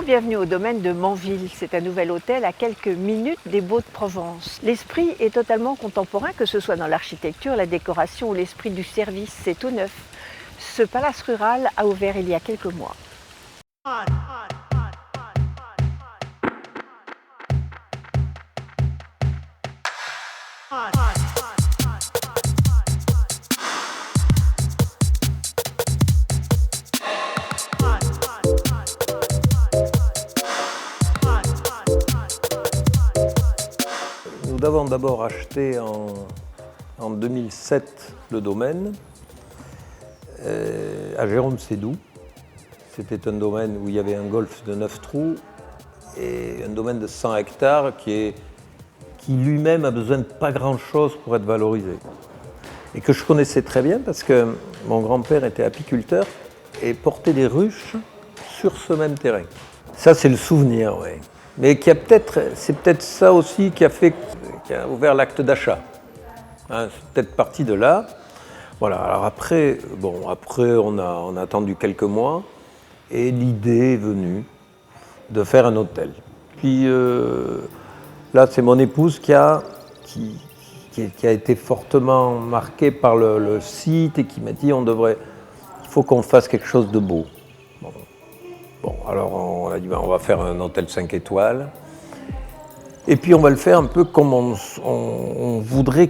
Bonjour, bienvenue au domaine de Manville. C'est un nouvel hôtel à quelques minutes des Baux-de-Provence. L'esprit est totalement contemporain, que ce soit dans l'architecture, la décoration ou l'esprit du service. C'est tout neuf. Ce palace rural a ouvert il y a quelques mois. Nous avons d'abord acheté en 2007 le domaine à Jérôme Sédou. C'était un domaine où il y avait un golf de 9 trous et un domaine de 100 hectares qui lui-même a besoin de pas grand-chose pour être valorisé. Et que je connaissais très bien parce que mon grand-père était apiculteur et portait des ruches sur ce même terrain. Ça, c'est le souvenir, oui. Mais c'est peut-être ça aussi qui a ouvert l'acte d'achat. Hein, c'est peut-être parti de là. Voilà. Alors après on a attendu quelques mois et l'idée est venue de faire un hôtel. Puis là, c'est mon épouse qui a été fortement marquée par le site et qui m'a dit il faut qu'on fasse quelque chose de beau. Bon, alors on a dit on va faire un hôtel 5 étoiles. Et puis on va le faire un peu comme on voudrait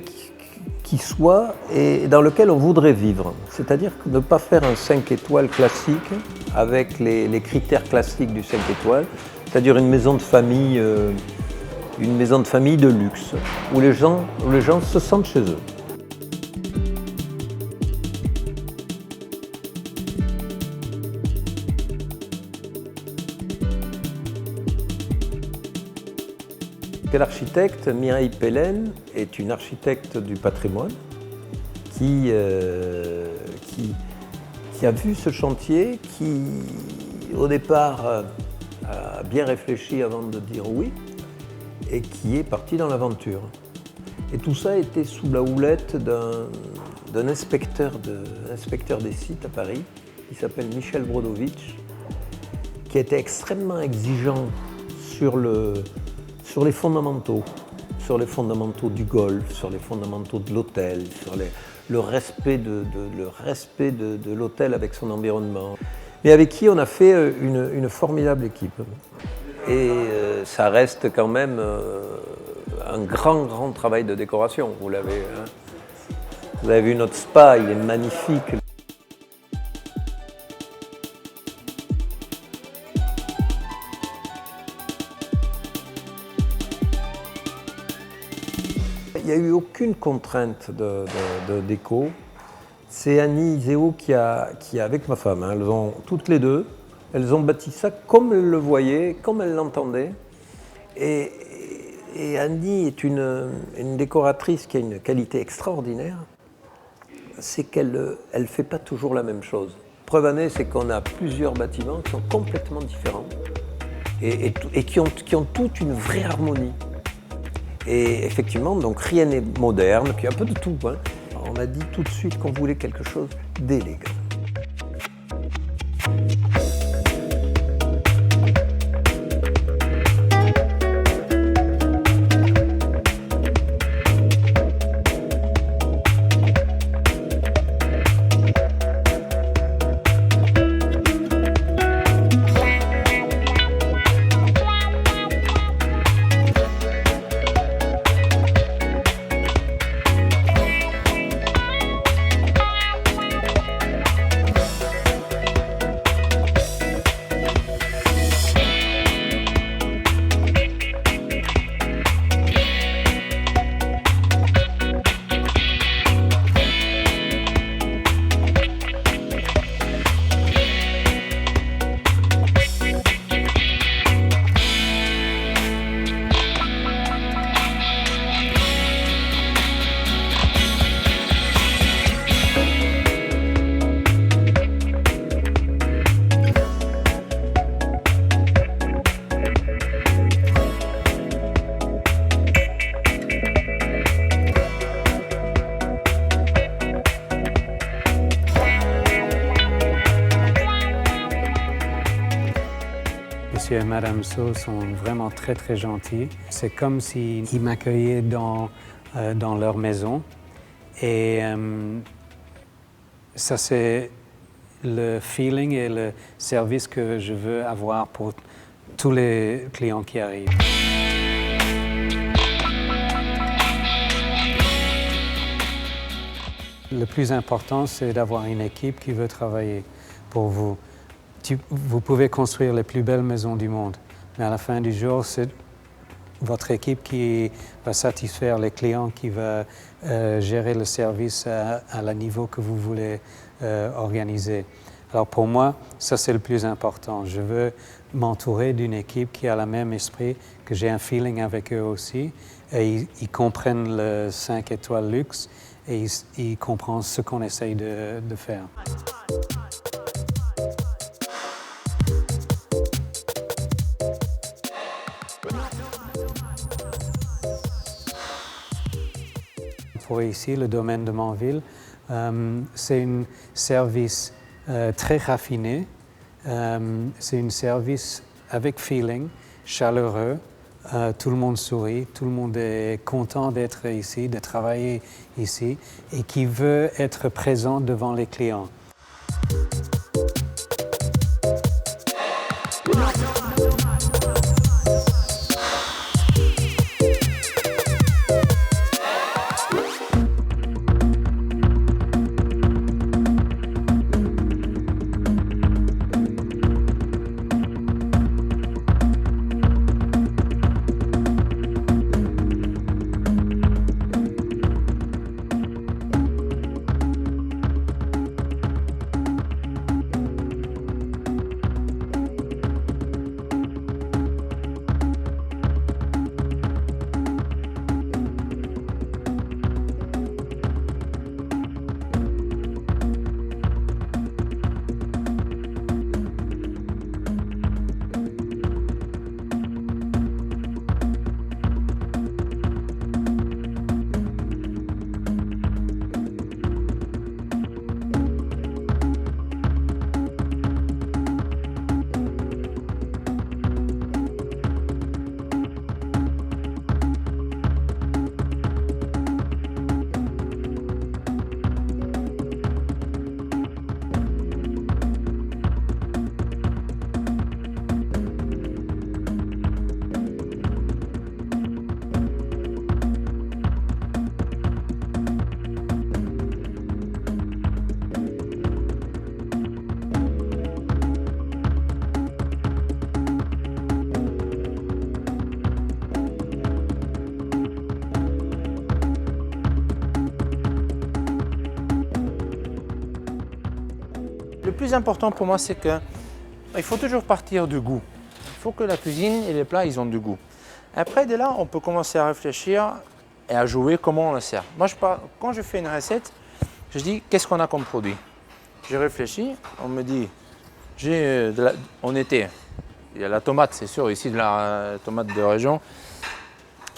qu'il soit et dans lequel on voudrait vivre. C'est-à-dire ne pas faire un 5 étoiles classique avec les critères classiques du 5 étoiles, c'est-à-dire une maison de famille de luxe, où les gens se sentent chez eux. L'architecte Mireille Pellen est une architecte du patrimoine qui a vu ce chantier, qui au départ a bien réfléchi avant de dire oui et qui est parti dans l'aventure. Et tout ça était sous la houlette d'un inspecteur des sites à Paris qui s'appelle Michel Brodowicz, qui était extrêmement exigeant sur les fondamentaux du golf, sur les fondamentaux de l'hôtel, sur le respect de l'hôtel avec son environnement. Mais avec qui on a fait une formidable équipe. Et ça reste quand même un grand travail de décoration. Vous avez vu notre spa, il est magnifique. Il n'y a eu aucune contrainte de déco. C'est Annie Iséo qui a avec ma femme, toutes les deux, elles ont bâti ça comme elles le voyaient, comme elles l'entendaient. Et Annie est une décoratrice qui a une qualité extraordinaire, c'est qu'elle ne fait pas toujours la même chose. Preuve année, c'est qu'on a plusieurs bâtiments qui sont complètement différents et qui ont toute une vraie harmonie. Et effectivement, donc rien n'est moderne, puis un peu de tout. Hein. On a dit tout de suite qu'on voulait quelque chose d'élégant. Monsieur et Madame So sont vraiment très très gentils. C'est comme s'ils m'accueillaient dans leur maison. Et ça c'est le feeling et le service que je veux avoir pour tous les clients qui arrivent. Le plus important, c'est d'avoir une équipe qui veut travailler pour vous. Vous pouvez construire les plus belles maisons du monde, mais à la fin du jour, c'est votre équipe qui va satisfaire les clients, qui va gérer le service à la niveau que vous voulez organiser. Alors pour moi, ça c'est le plus important. Je veux m'entourer d'une équipe qui a le même esprit, que j'ai un feeling avec eux aussi, et ils comprennent le 5 étoiles luxe et ils comprennent ce qu'on essaye de faire. Pour ici, le domaine de Manville, c'est un service très raffiné, c'est un service avec feeling, chaleureux, tout le monde sourit, tout le monde est content d'être ici, de travailler ici et qui veut être présent devant les clients. Le plus important pour moi, c'est qu'il faut toujours partir du goût. Il faut que la cuisine et les plats, ils ont du goût. Après, de là, on peut commencer à réfléchir et à jouer comment on le sert. Moi, quand je fais une recette, je dis qu'est-ce qu'on a comme produit. Je réfléchis, on me dit, en été, il y a la tomate, c'est sûr, ici de la tomate de région.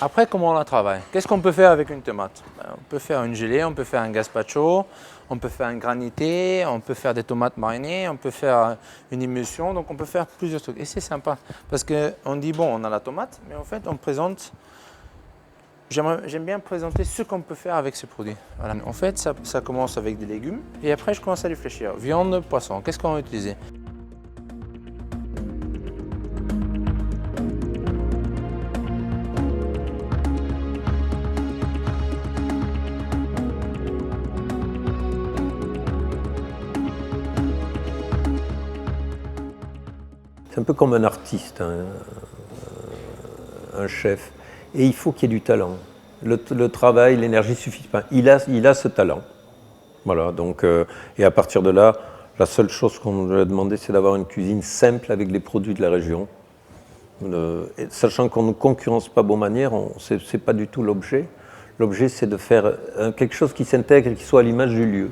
Après, comment on la travaille? Qu'est-ce qu'on peut faire avec une tomate? On peut faire une gelée, on peut faire un gazpacho, on peut faire un granité, on peut faire des tomates marinées, on peut faire une émulsion, donc on peut faire plusieurs trucs. Et c'est sympa, parce qu'on dit, bon, on a la tomate, mais en fait, on présente, j'aime bien présenter ce qu'on peut faire avec ce produit. Voilà. En fait, ça commence avec des légumes, et après, je commence à réfléchir. Viande, poisson, qu'est-ce qu'on va utiliser? C'est un peu comme un artiste, hein, un chef. Et il faut qu'il y ait du talent. Le travail, l'énergie ne suffit pas. Il a ce talent. Voilà, donc, et à partir de là, la seule chose qu'on lui a demandé, c'est d'avoir une cuisine simple avec les produits de la région. Sachant qu'on ne concurrence pas Baumanière, ce n'est pas du tout l'objet. L'objet, c'est de faire quelque chose qui s'intègre et qui soit à l'image du lieu.